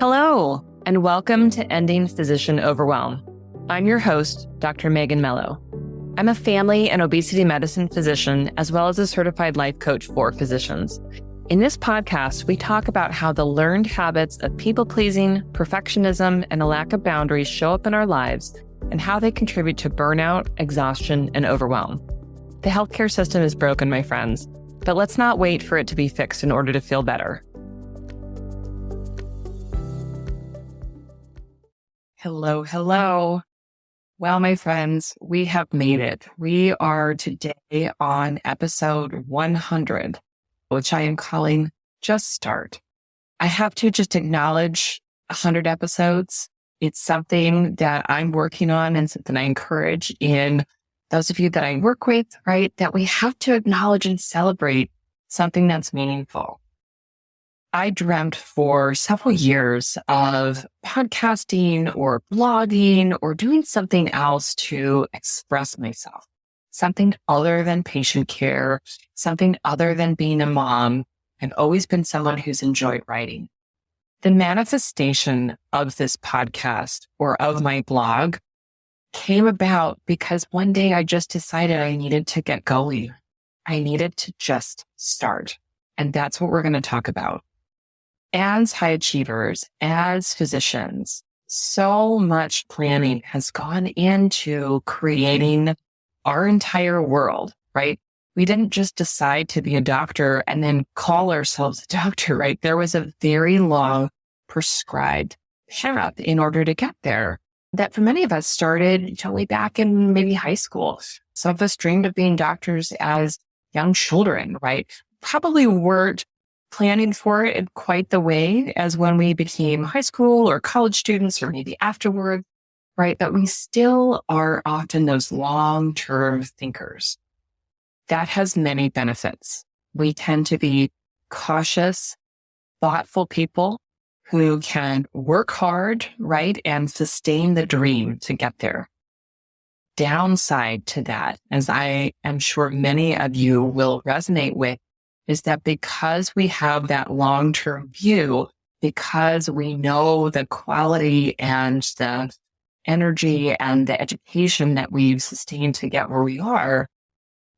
Hello, and welcome to Ending Physician Overwhelm. I'm your host, Dr. Megan Mello. I'm a family and obesity medicine physician, as well as a certified life coach for physicians. In this podcast, we talk about how the learned habits of people-pleasing, perfectionism, and a lack of boundaries show up in our lives and how they contribute to burnout, exhaustion, and overwhelm. The healthcare system is broken, my friends, but let's not wait for it to be fixed in order to feel better. Hello. Well, my friends, we have made it. We are today on episode 100, which I am calling Just Start. I have to just acknowledge 100 episodes. It's something that I'm working on and something I encourage in those of you that I work with, right? That we have to acknowledge and celebrate something that's meaningful. I dreamt for several years of podcasting or blogging or doing something else to express myself, something other than patient care, something other than being a mom. I've always been someone who's enjoyed writing. The manifestation of this podcast or of my blog came about because one day I just decided I needed to get going. I needed to just start. And that's what we're going to talk about. As high achievers, as physicians, so much planning has gone into creating our entire world, right? We didn't just decide to be a doctor and then call ourselves a doctor, right? There was a very long prescribed path in order to get there that for many of us started way back in maybe high school. Some of us dreamed of being doctors as young children, right? Probably weren't planning for it in quite the way as when we became high school or college students or maybe afterward, right? But we still are often those long-term thinkers. That has many benefits. We tend to be cautious, thoughtful people who can work hard, right? And sustain the dream to get there. Downside to that, as I am sure many of you will resonate with, is that because we have that long-term view, because we know the quality and the energy and the education that we've sustained to get where we are,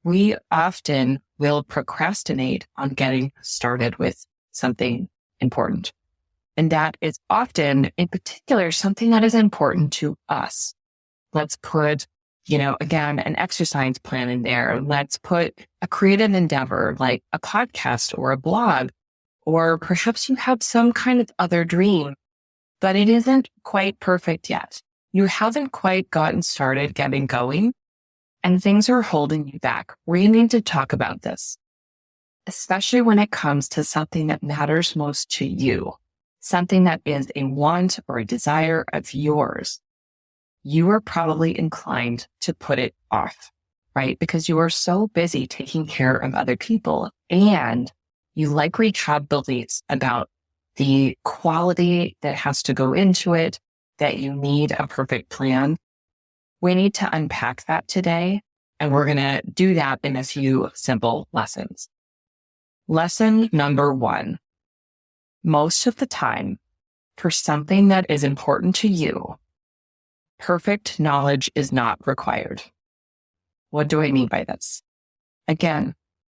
we often will procrastinate on getting started with something important. And that is often, in particular, something that is important to us. Let's put again, an exercise plan in there. Let's put a creative endeavor like a podcast or a blog, or perhaps you have some kind of other dream, but it isn't quite perfect yet. You haven't quite gotten started getting going and things are holding you back. We need to talk about this, especially when it comes to something that matters most to you, something that is a want or a desire of yours. You are probably inclined to put it off, right? Because you are so busy taking care of other people and you likely have beliefs about the quality that has to go into it, that you need a perfect plan. We need to unpack that today, and we're going to do that in a few simple lessons. Lesson number 1, most of the time, for something that is important to you, perfect knowledge is not required. What do I mean by this? Again,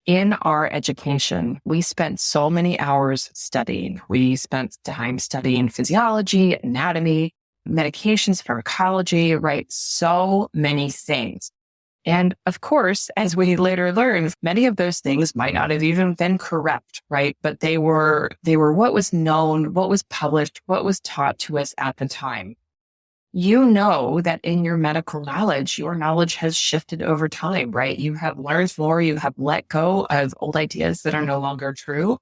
in our education, we spent so many hours studying. We spent time studying physiology, anatomy, medications, pharmacology, right? So many things. And of course, as we later learned, many of those things might not have even been correct, right? But they were what was known, what was published, what was taught to us at the time. You know that in your medical knowledge, your knowledge has shifted over time, right? You have learned more, you have let go of old ideas that are no longer true.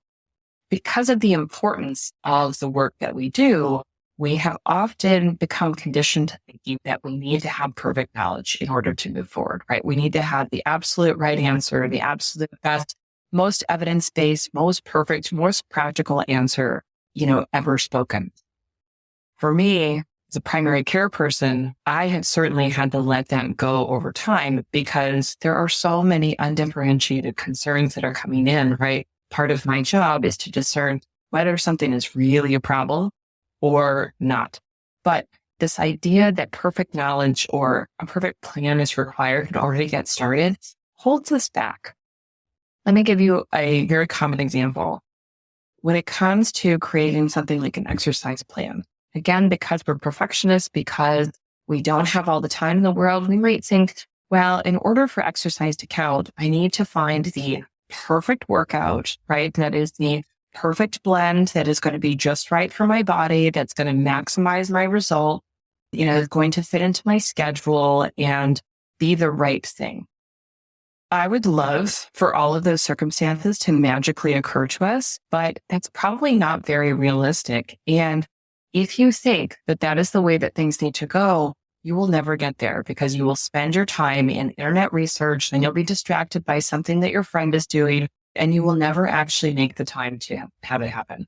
Because of the importance of the work that we do, we have often become conditioned to thinking that we need to have perfect knowledge in order to move forward, right? We need to have the absolute right answer, the absolute best, most evidence-based, most perfect, most practical answer, ever spoken. For me, as a primary care person, I have certainly had to let that go over time because there are so many undifferentiated concerns that are coming in, right? Part of my job is to discern whether something is really a problem or not. But this idea that perfect knowledge or a perfect plan is required to already get started holds us back. Let me give you a very common example. When it comes to creating something like an exercise plan, again, because we're perfectionists, because we don't have all the time in the world, we might think, well, in order for exercise to count, I need to find the perfect workout, right? That is the perfect blend that is going to be just right for my body, that's going to maximize my result, is going to fit into my schedule and be the right thing. I would love for all of those circumstances to magically occur to us, but that's probably not very realistic. And if you think that that is the way that things need to go, you will never get there because you will spend your time in internet research and you'll be distracted by something that your friend is doing, and you will never actually make the time to have it happen.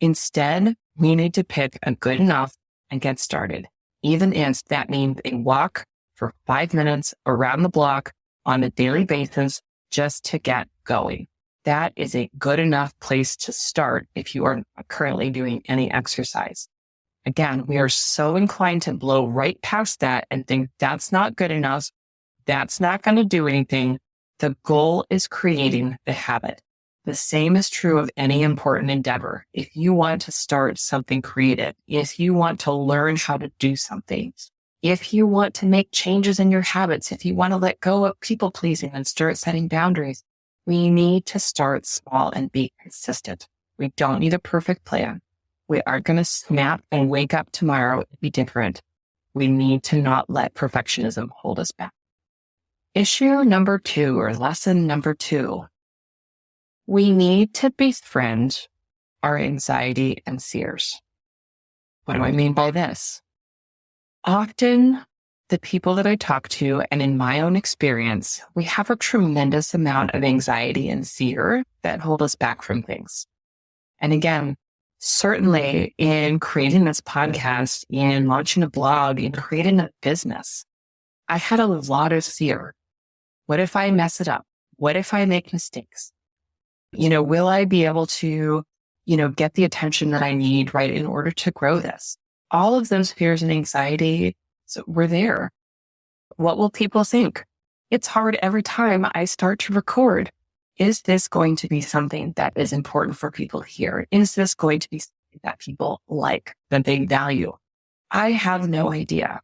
Instead, we need to pick a good enough and get started, even if that means a walk for 5 minutes around the block on a daily basis just to get going. That is a good enough place to start if you are not currently doing any exercise. Again, we are so inclined to blow right past that and think that's not good enough. That's not going to do anything. The goal is creating the habit. The same is true of any important endeavor. If you want to start something creative, if you want to learn how to do something, if you want to make changes in your habits, if you want to let go of people pleasing and start setting boundaries, we need to start small and be consistent. We don't need a perfect plan. We aren't going to snap and wake up tomorrow and be different. We need to not let perfectionism hold us back. Issue number 2, or lesson number 2. We need to befriend our anxiety and fears. What do I mean by this? Often, the people that I talk to, and in my own experience, we have a tremendous amount of anxiety and fear that hold us back from things. And again, certainly in creating this podcast, in launching a blog, in creating a business, I had a lot of fear. What if I mess it up? What if I make mistakes? Will I be able to, get the attention that I need, right, in order to grow this? All of those fears and anxiety were there. What will people think? It's hard every time I start to record. Is this going to be something that is important for people here? Is this going to be something that people like, that they value? I have no idea.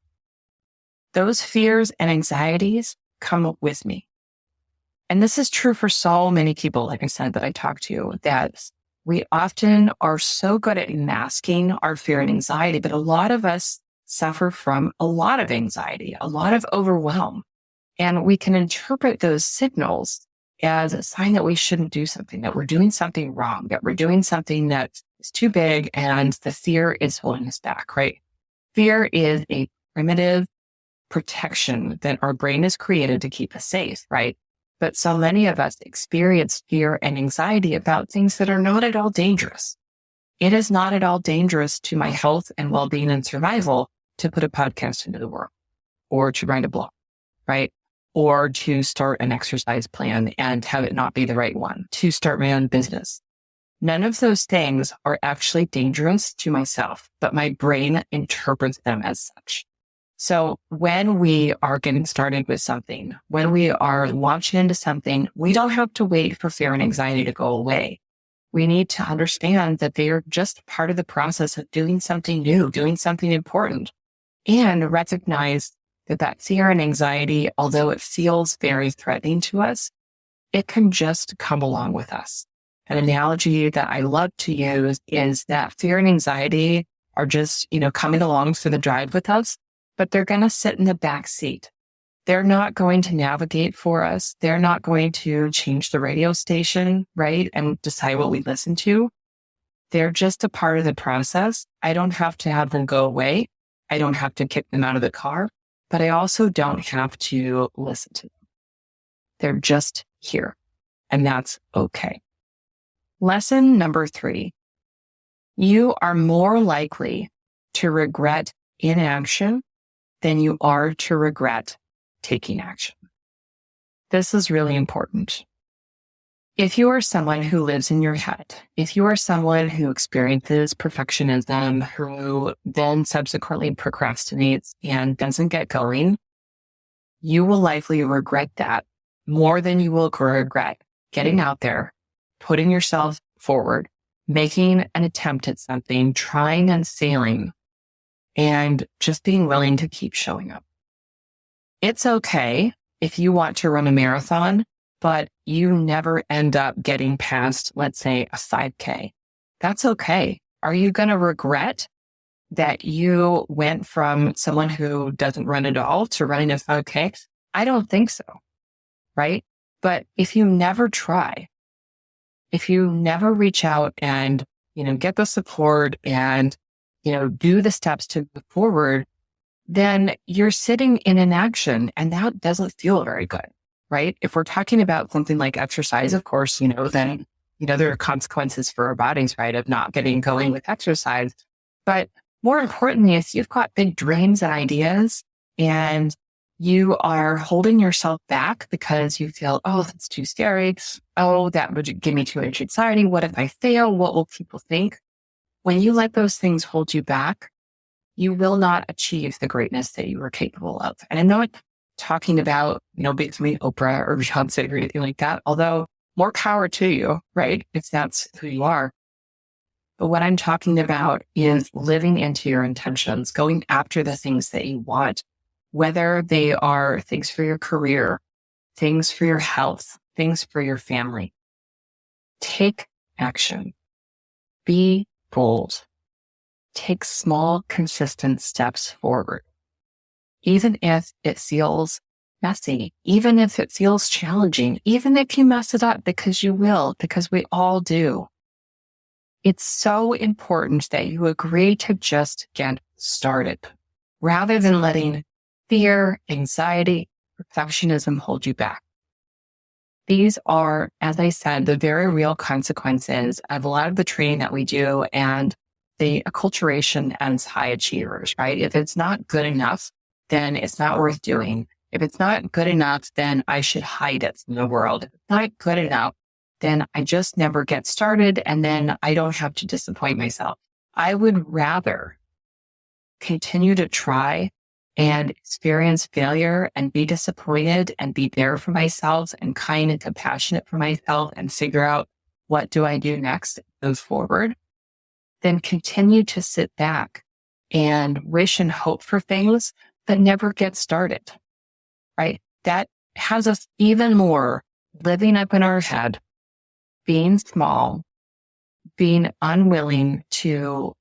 Those fears and anxieties come with me. And this is true for so many people, like I said, that I talk to, that we often are so good at masking our fear and anxiety, but a lot of us suffer from a lot of anxiety, a lot of overwhelm. And we can interpret those signals as a sign that we shouldn't do something, that we're doing something wrong, that we're doing something that is too big and the fear is holding us back, right? Fear is a primitive protection that our brain has created to keep us safe, right? But so many of us experience fear and anxiety about things that are not at all dangerous. It is not at all dangerous to my health and well-being and survival to put a podcast into the world, or to write a blog, right? Or to start an exercise plan and have it not be the right one, to start my own business. None of those things are actually dangerous to myself, but my brain interprets them as such. So when we are getting started with something, when we are launching into something, we don't have to wait for fear and anxiety to go away. We need to understand that they are just part of the process of doing something new, doing something important, and recognize that fear and anxiety, although it feels very threatening to us, it can just come along with us. An analogy that I love to use is that fear and anxiety are just, coming along for the drive with us, but they're going to sit in the back seat. They're not going to navigate for us. They're not going to change the radio station, right, and decide what we listen to. They're just a part of the process. I don't have to have them go away. I don't have to kick them out of the car, but I also don't have to listen to them. They're just here, and that's okay. Lesson number 3, you are more likely to regret inaction than you are to regret taking action. This is really important. If you are someone who lives in your head, if you are someone who experiences perfectionism, who then subsequently procrastinates and doesn't get going, you will likely regret that more than you will regret getting out there, putting yourself forward, making an attempt at something, trying and failing, and just being willing to keep showing up. It's okay if you want to run a marathon, but you never end up getting past, let's say, a 5K. That's okay. Are you going to regret that you went from someone who doesn't run at all to running a 5K? I don't think so, right? But if you never try, if you never reach out and, get the support and, do the steps to move forward, then you're sitting in inaction and that doesn't feel very good, right? If we're talking about something like exercise, of course, then, there are consequences for our bodies, right? Of not getting going with exercise. But more importantly, if you've got big dreams and ideas and you are holding yourself back because you feel, oh, that's too scary. Oh, that would give me too much anxiety. What if I fail? What will people think? When you let those things hold you back, you will not achieve the greatness that you are capable of. And I'm not talking about, basically Oprah or Beyonce or anything like that, although more power to you, right? If that's who you are. But what I'm talking about is living into your intentions, going after the things that you want, whether they are things for your career, things for your health, things for your family. Take action. Be bold. Take small, consistent steps forward. Even if it feels messy, even if it feels challenging, even if you mess it up, because you will, because we all do. It's so important that you agree to just get started rather than letting fear, anxiety, perfectionism hold you back. These are, as I said, the very real consequences of a lot of the training that we do and the acculturation as high achievers, right? If it's not good enough, then it's not worth doing. If it's not good enough, then I should hide it from the world. If it's not good enough, then I just never get started and then I don't have to disappoint myself. I would rather continue to try and experience failure and be disappointed and be there for myself and kind and compassionate for myself and figure out what do I do next and move forward, then continue to sit back and wish and hope for things but never get started, right? That has us even more living up in our head, being small, being unwilling to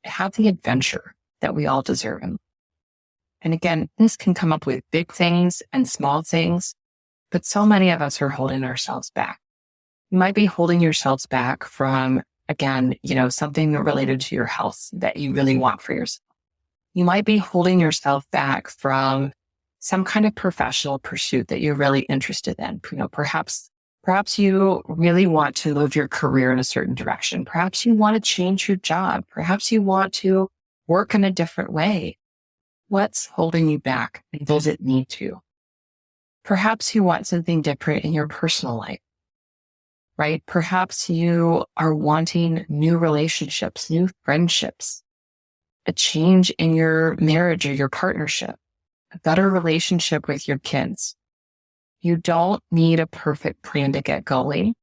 have the adventure that we all deserve. And again, this can come up with big things and small things, but so many of us are holding ourselves back. You might be holding yourselves back from, again, something related to your health that you really want for yourself. You might be holding yourself back from some kind of professional pursuit that you're really interested in. Perhaps you really want to move your career in a certain direction. Perhaps you want to change your job. Perhaps you want to work in a different way. What's holding you back? And does it need to? Perhaps you want something different in your personal life, right? Perhaps you are wanting new relationships, new friendships, a change in your marriage or your partnership, a better relationship with your kids. You don't need a perfect plan to get going.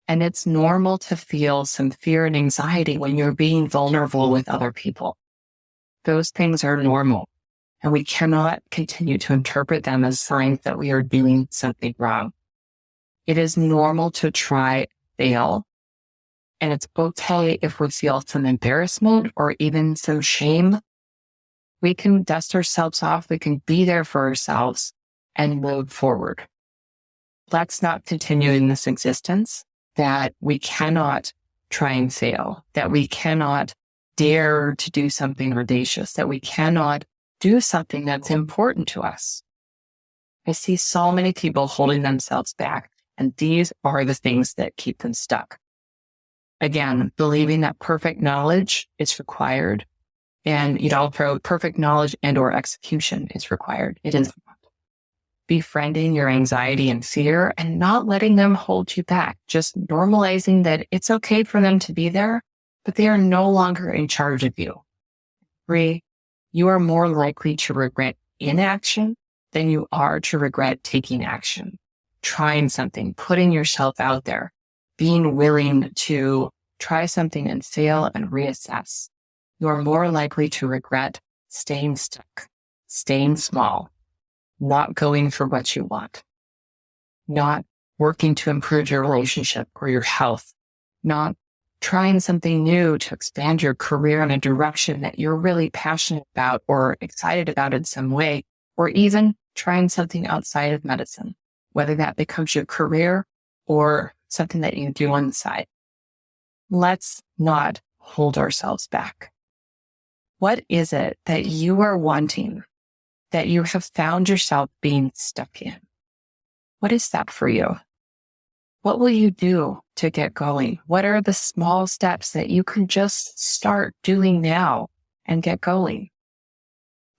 And it's normal to feel some fear and anxiety when you're being vulnerable with other people. Those things are normal. And we cannot continue to interpret them as signs that we are doing something wrong. It is normal to try, fail. And it's okay if we feel some embarrassment or even some shame. We can dust ourselves off. We can be there for ourselves and move forward. Let's not continue in this existence that we cannot try and fail, that we cannot dare to do something audacious, that we cannot do something that's important to us. I see so many people holding themselves back, and these are the things that keep them stuck. Again, believing that perfect knowledge is required, and perfect knowledge and or execution is required. It is not. befriending your anxiety and fear and not letting them hold you back, just normalizing that it's okay for them to be there, but they are no longer in charge of you. 3, you are more likely to regret inaction than you are to regret taking action, trying something, putting yourself out there, being willing to try something and fail and reassess. You are more likely to regret staying stuck, staying small, not going for what you want, not working to improve your relationship or your health, not trying something new to expand your career in a direction that you're really passionate about or excited about in some way, or even trying something outside of medicine, whether that becomes your career or something that you do on the side. Let's not hold ourselves back. What is it that you are wanting that you have found yourself being stuck in? What is that for you? What will you do to get going? What are the small steps that you can just start doing now and get going?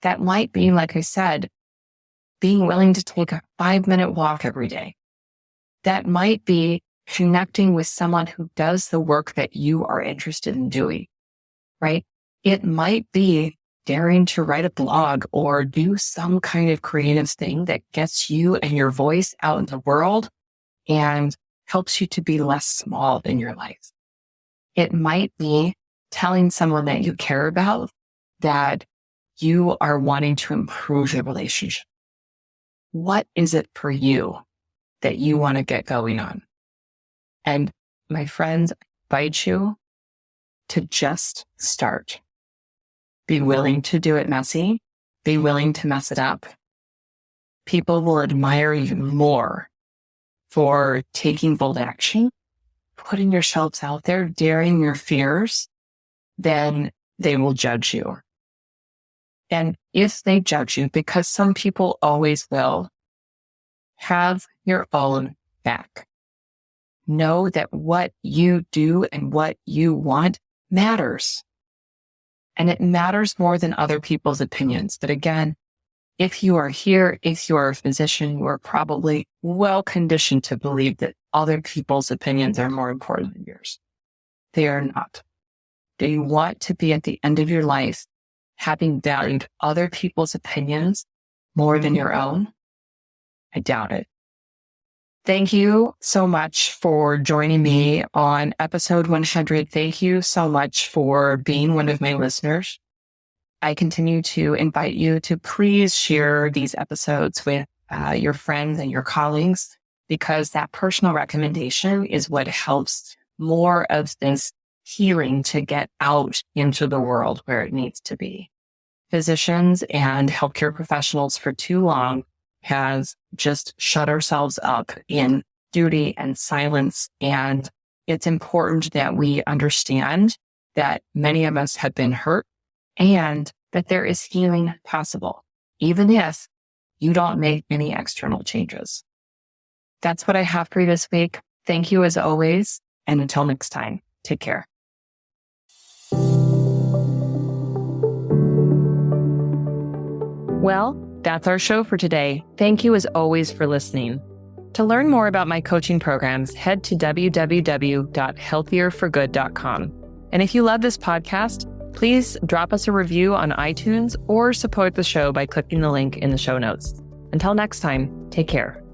That might be, like I said, being willing to take a 5-minute walk every day. That might be connecting with someone who does the work that you are interested in doing, right? It might be daring to write a blog or do some kind of creative thing that gets you and your voice out in the world and helps you to be less small in your life. It might be telling someone that you care about that you are wanting to improve the relationship. What is it for you that you want to get going on? And my friends, I invite you to just start. Be willing to do it messy. Be willing to mess it up. People will admire you more for taking bold action, putting yourselves out there, daring your fears, then they will judge you. And if they judge you, because some people always will, have your own back. Know that what you do and what you want matters. And it matters more than other people's opinions. But again, if you are here, if you are a physician, you are probably well conditioned to believe that other people's opinions are more important than yours. They are not. Do you want to be at the end of your life having valued other people's opinions more than your own? I doubt it. Thank you so much for joining me on episode 100. Thank you so much for being one of my listeners. I continue to invite you to please share these episodes with your friends and your colleagues, because that personal recommendation is what helps more of this healing to get out into the world where it needs to be. Physicians and healthcare professionals for too long has just shut ourselves up in duty and silence. And it's important that we understand that many of us have been hurt and that there is healing possible, even if you don't make any external changes. That's what I have for you this week. Thank you as always. And until next time, take care. Well, that's our show for today. Thank you as always for listening. To learn more about my coaching programs, head to www.healthierforgood.com. And if you love this podcast, please drop us a review on iTunes or support the show by clicking the link in the show notes. Until next time, take care.